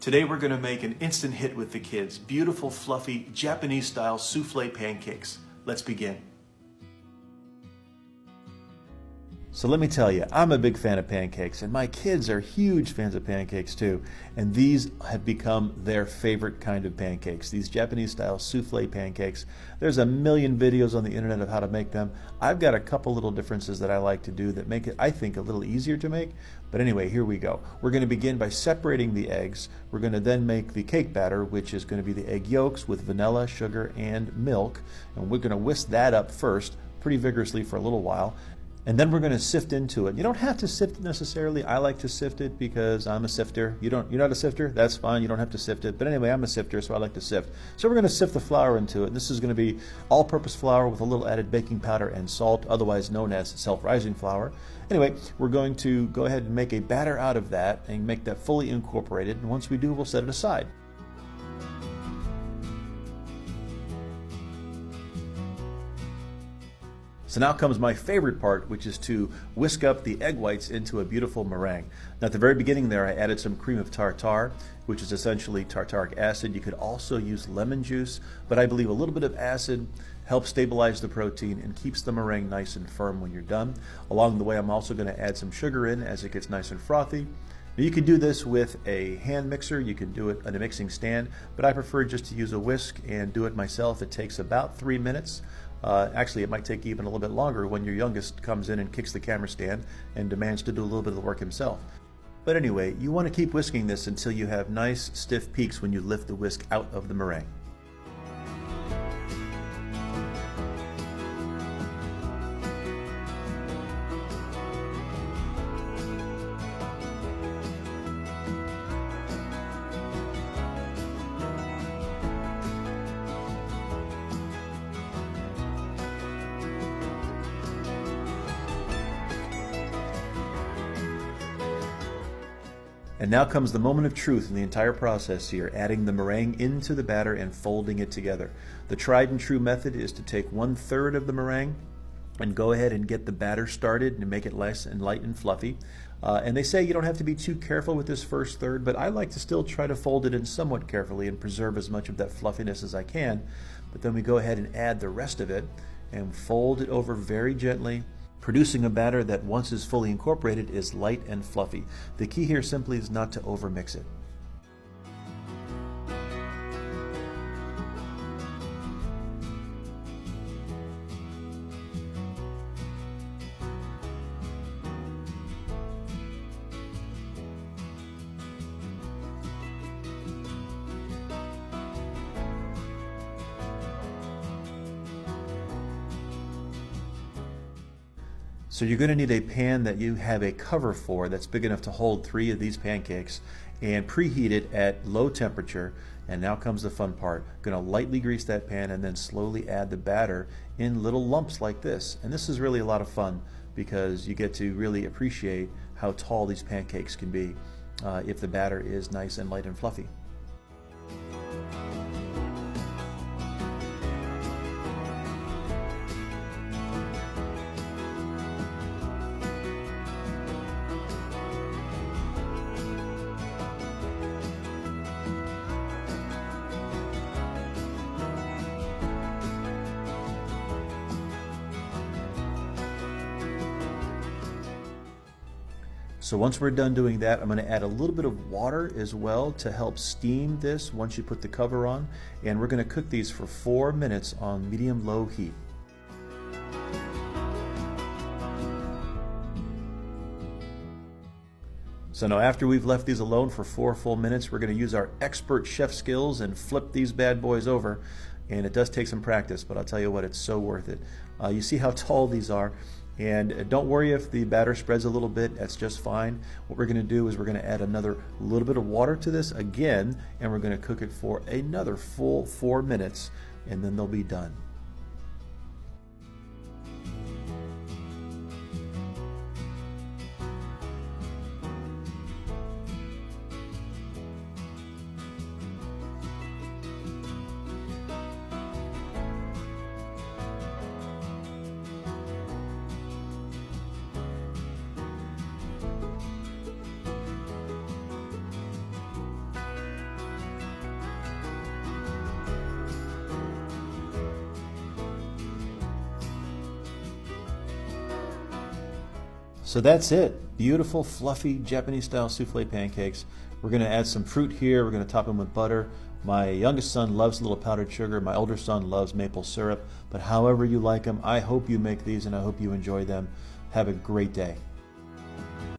Today we're going to make an instant hit with the kids. Beautiful, fluffy, Japanese-style soufflé pancakes. Let's begin. So let me tell you, I'm a big fan of pancakes, and my kids are huge fans of pancakes too. And these have become their favorite kind of pancakes, these Japanese-style soufflé pancakes. There's a million videos on the internet of how to make them. I've got a couple little differences that I like to do that make it, I think, a little easier to make. But anyway, here we go. We're going to begin by separating the eggs. We're going to then make the cake batter, which is going to be the egg yolks with vanilla, sugar, and milk. And we're going to whisk that up first pretty vigorously for a little while. And then we're going to sift into it. You don't have to sift it necessarily. I like to sift it because I'm a sifter. You're not a sifter? That's fine. You don't have to sift it. But anyway, I'm a sifter, so I like to sift. So we're going to sift the flour into it. This is going to be all-purpose flour with a little added baking powder and salt, otherwise known as self-rising flour. Anyway, we're going to go ahead and make a batter out of that and make that fully incorporated. And once we do, we'll set it aside. So now comes my favorite part, which is to whisk up the egg whites into a beautiful meringue. Now at the very beginning there, I added some cream of tartar, which is essentially tartaric acid. You could also use lemon juice, but I believe a little bit of acid helps stabilize the protein and keeps the meringue nice and firm when you're done. Along the way, I'm also going to add some sugar in as it gets nice and frothy. Now you can do this with a hand mixer, you can do it on a mixing stand, but I prefer just to use a whisk and do it myself. It takes about 3 minutes. Actually, it might take even a little bit longer when your youngest comes in and kicks the camera stand and demands to do a little bit of the work himself. But anyway, you want to keep whisking this until you have nice stiff peaks when you lift the whisk out of the meringue. And now comes the moment of truth in the entire process here, adding the meringue into the batter and folding it together. The tried and true method is to take 1/3 of the meringue and go ahead and get the batter started and make it nice and light and fluffy. And they say you don't have to be too careful with this first third, but I like to still try to fold it in somewhat carefully and preserve as much of that fluffiness as I can. But then we go ahead and add the rest of it and fold it over very gently, producing a batter that, once is fully incorporated, is light and fluffy. The key here simply is not to overmix it. So you're going to need a pan that you have a cover for that's big enough to hold 3 of these pancakes, and preheat it at low temperature. And now comes the fun part. Going to lightly grease that pan and then slowly add the batter in little lumps like this. And this is really a lot of fun because you get to really appreciate how tall these pancakes can be if the batter is nice and light and fluffy. So once we're done doing that, I'm going to add a little bit of water as well to help steam this once you put the cover on. And we're going to cook these for 4 minutes on medium-low heat. So now after we've left these alone for 4 full minutes, we're going to use our expert chef skills and flip these bad boys over. And it does take some practice, but I'll tell you what, it's so worth it. You see how tall these are. And don't worry if the batter spreads a little bit, that's just fine. What we're going to do is we're going to add another little bit of water to this again, and we're going to cook it for another full 4 minutes, and then they'll be done. So that's it. Beautiful, fluffy Japanese-style souffle pancakes. We're going to add some fruit here. We're going to top them with butter. My youngest son loves a little powdered sugar. My older son loves maple syrup. But however you like them, I hope you make these and I hope you enjoy them. Have a great day.